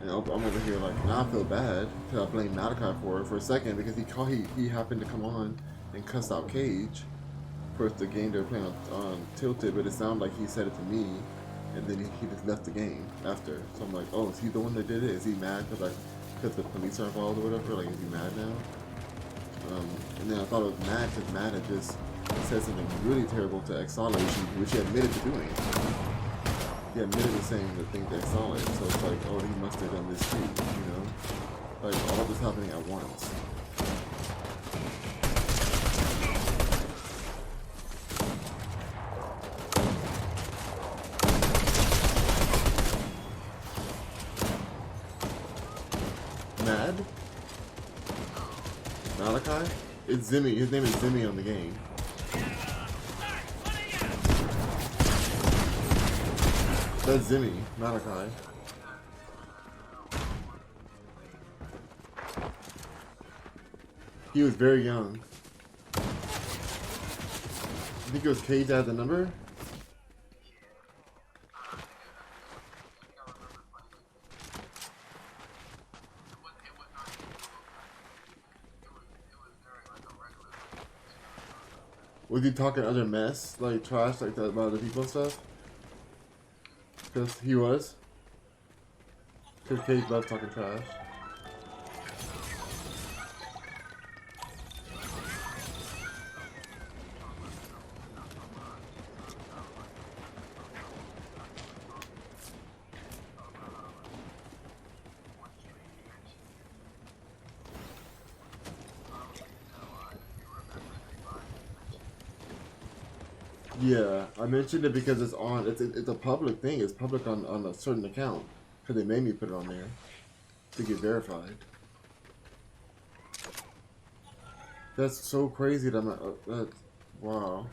And I'm over here like, now I feel bad because I blame Malachi for it for a second because he happened to come on and cuss out Cage for the game they were playing on Tilted, but it sounded like he said it to me, and then he just left the game after. So I'm like, oh, is he the one that did it? Is he mad because the police are involved or whatever? Like, is he mad now? And then I thought it was mad because Matt had just said something really terrible to Exala, which he admitted to doing. He admitted to saying the thing to Exala, so it's like, oh, he must have done this too, you know? Like, all this happening at once. Mad? Malachi? It's Zimmy. His name is Zimmy on the game. That's Zimmy, Malachi. He was very young. I think it was Cage that had the number? Was he talking other mess, like trash, like that about other people and stuff? Because he was. Because Cage loved talking trash. Yeah, I mentioned it because it's on. It's a public thing. It's public on a certain account because they made me put it on there to get verified. That's so crazy that I'm not. That's wow.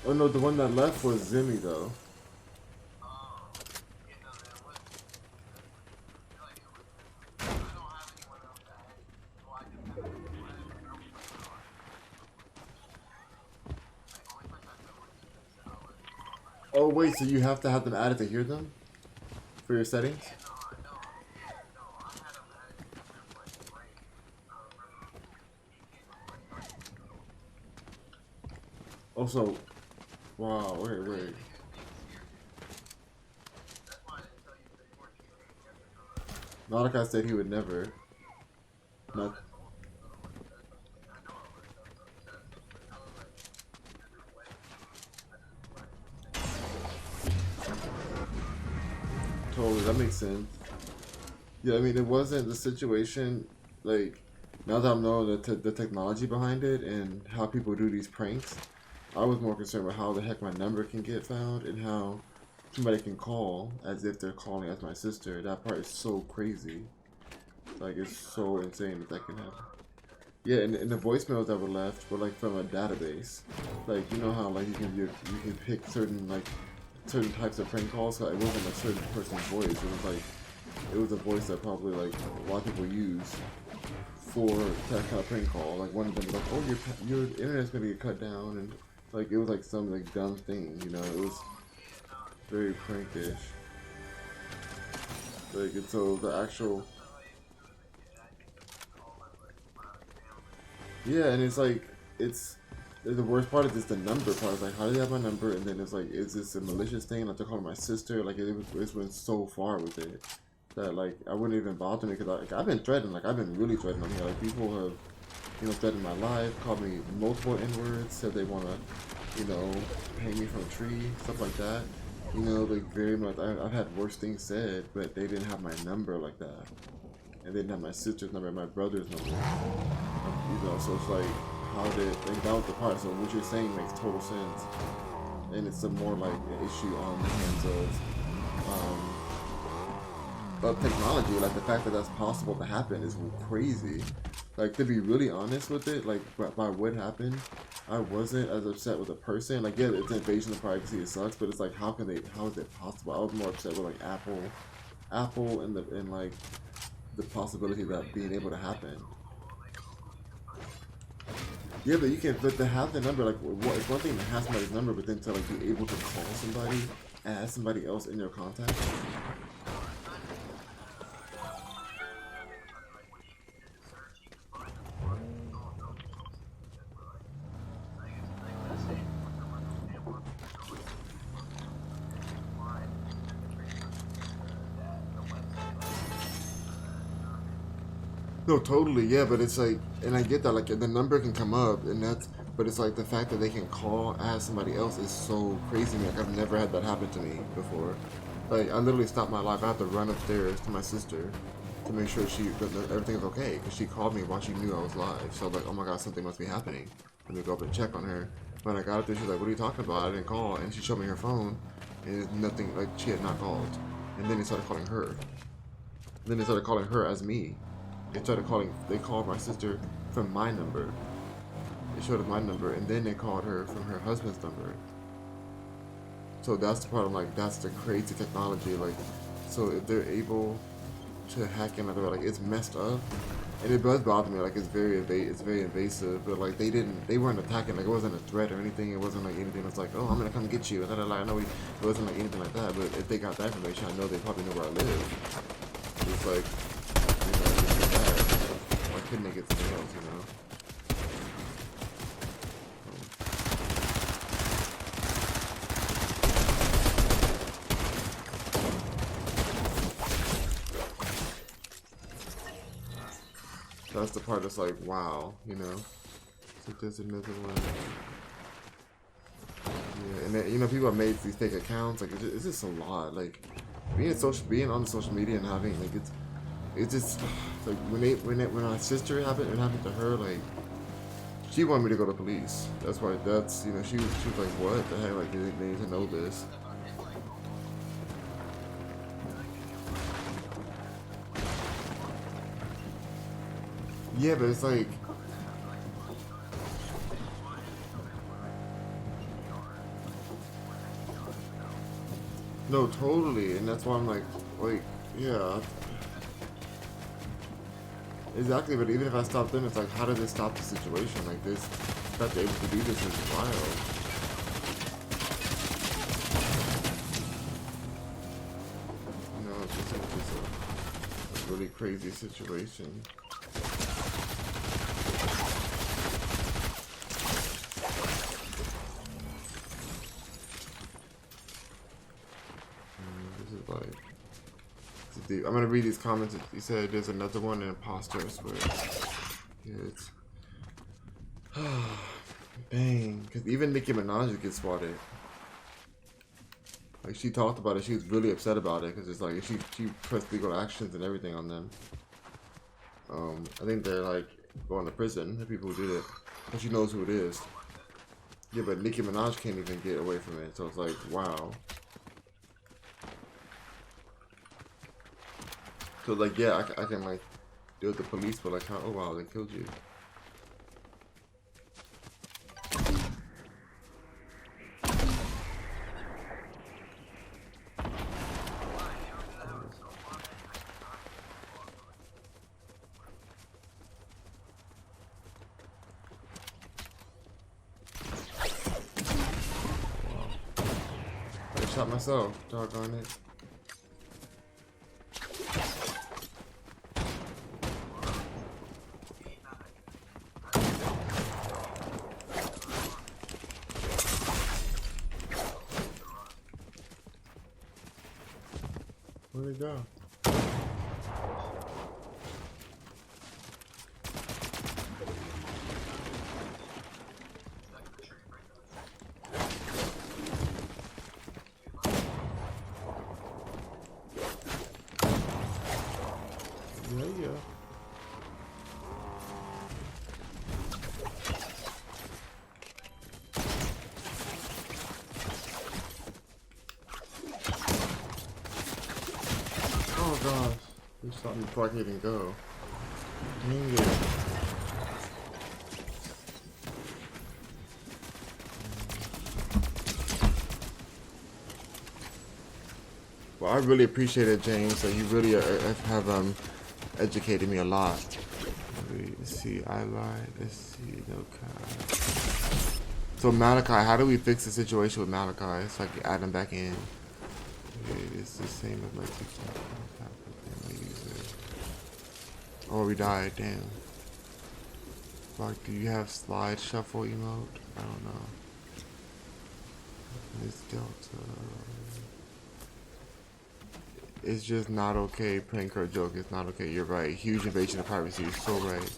Oh no, the one that left was Zimmy though. Oh wait, so you have to have them added to hear them for your settings? Also, wow, wait. Nautica said he would never. Not. Totally, that makes sense. Yeah, I mean, it wasn't the situation, like, now that I'm knowing the technology behind it and how people do these pranks, I was more concerned with how the heck my number can get found and how somebody can call as if they're calling as my sister. That part is so crazy. Like, it's so insane that can happen. Yeah, and the voicemails that were left were like from a database. Like, you know how like you can pick certain types of prank calls. So it wasn't a certain person's voice. It was a voice that probably like a lot of people use for that kind of prank call. Like one of them was like, oh, your internet's gonna get cut down, and like it was like some like dumb thing. You know, it was very prankish. Like, and so the actual. Yeah, and it's like, the worst part is just the number part. It's like, how do they have my number? And then it's like, is this a malicious thing? Like, they're calling my sister. Like, it went so far with it that, like, I wouldn't even bother me because I've been threatened. Like, I've been really threatened on here. Like, people have, threatened my life, called me multiple N-words, said they want to, hang me from a tree, stuff like that. Like, very much, I've had worse things said, but they didn't have my number like that. And they didn't have my sister's number, my brother's number. So it's like, like that was the part. So what you're saying makes total sense, and it's a more like an issue on the hands of technology. Like the fact that that's possible to happen is crazy. Like, to be really honest with it, like by what happened, I wasn't as upset with the person. Like, yeah, it's an invasion of privacy, it sucks, but it's like, how is it possible? I was more upset with like Apple and like the possibility of that being able to happen. Yeah, but you can, but to have the number, like, it's one thing to have somebody's number, but then to like be able to call somebody, add somebody else in your contact. No, totally, yeah, but it's like, and I get that, like, the number can come up, and that's, but it's like the fact that they can call, ask somebody else is so crazy to me. Like, I've never had that happen to me before. Like, I literally stopped my life. I had to run upstairs to my sister to make sure that everything was okay, because she called me while she knew I was live. So I was like, oh my god, something must be happening. Let me go up and check on her. When I got up there, she was like, what are you talking about? I didn't call, and she showed me her phone, and it's nothing, like, she had not called. And then they started calling her. Then they started calling her as me. They called my sister from my number. They showed us my number, and then they called her from her husband's number. So that's the part I'm like, that's the crazy technology. Like, so if they're able to hack in, like, it's messed up. And it does bother me, like, it's very invasive, but like, they weren't attacking, like, it wasn't a threat or anything, it wasn't like anything that's like, oh, I'm gonna come get you, and I know it wasn't like anything like that, but if they got that information, I know they probably know where I live. It's like, why couldn't they get something else, you know? That's the part that's like, wow, you know? So there's another one. Yeah, and then, you know, people have made these fake accounts, like, it's just a lot, like, being on the social media and having, like, it's just, like, when my sister happened, it happened to her, like, she wanted me to go to police. That's why, you know, she was like, what the heck, like, they need to know this. Yeah, but it's like, no, totally, and that's why I'm like, yeah. Exactly, but even if I stop them, it's like, how does it stop the situation? Like, this, that they're able to do this is wild. You know, it's just a really crazy situation. This is like, I'm gonna read these comments. He said there's another one, an imposter, I swear. Yeah, it's... Dang, because even Nicki Minaj gets swatted. Like, she talked about it, she was really upset about it, because it's like, she pressed legal actions and everything on them. I think they're like, going to prison, the people who did it. But she knows who it is. Yeah, but Nicki Minaj can't even get away from it, so it's like, wow. So like, yeah, I can like deal with the police, but like, how, oh wow, they killed you. I shot myself, doggone it. Where'd it go? Yeah. Oh gosh, you shot me before I can even go. Dang it. Well, I really appreciate it, James. So you really have educated me a lot. It's Let's see, I lied. Let's see, no cap. So Malachi, how do we fix the situation with Malachi? It's like add him back in. Okay, it's the same as my TikTok. My user. Oh, we died. Damn. Like, do you have slide shuffle emote? I don't know. It's Delta. It's just not okay. Prank or joke. It's not okay. You're right. Huge invasion of privacy. You're so right.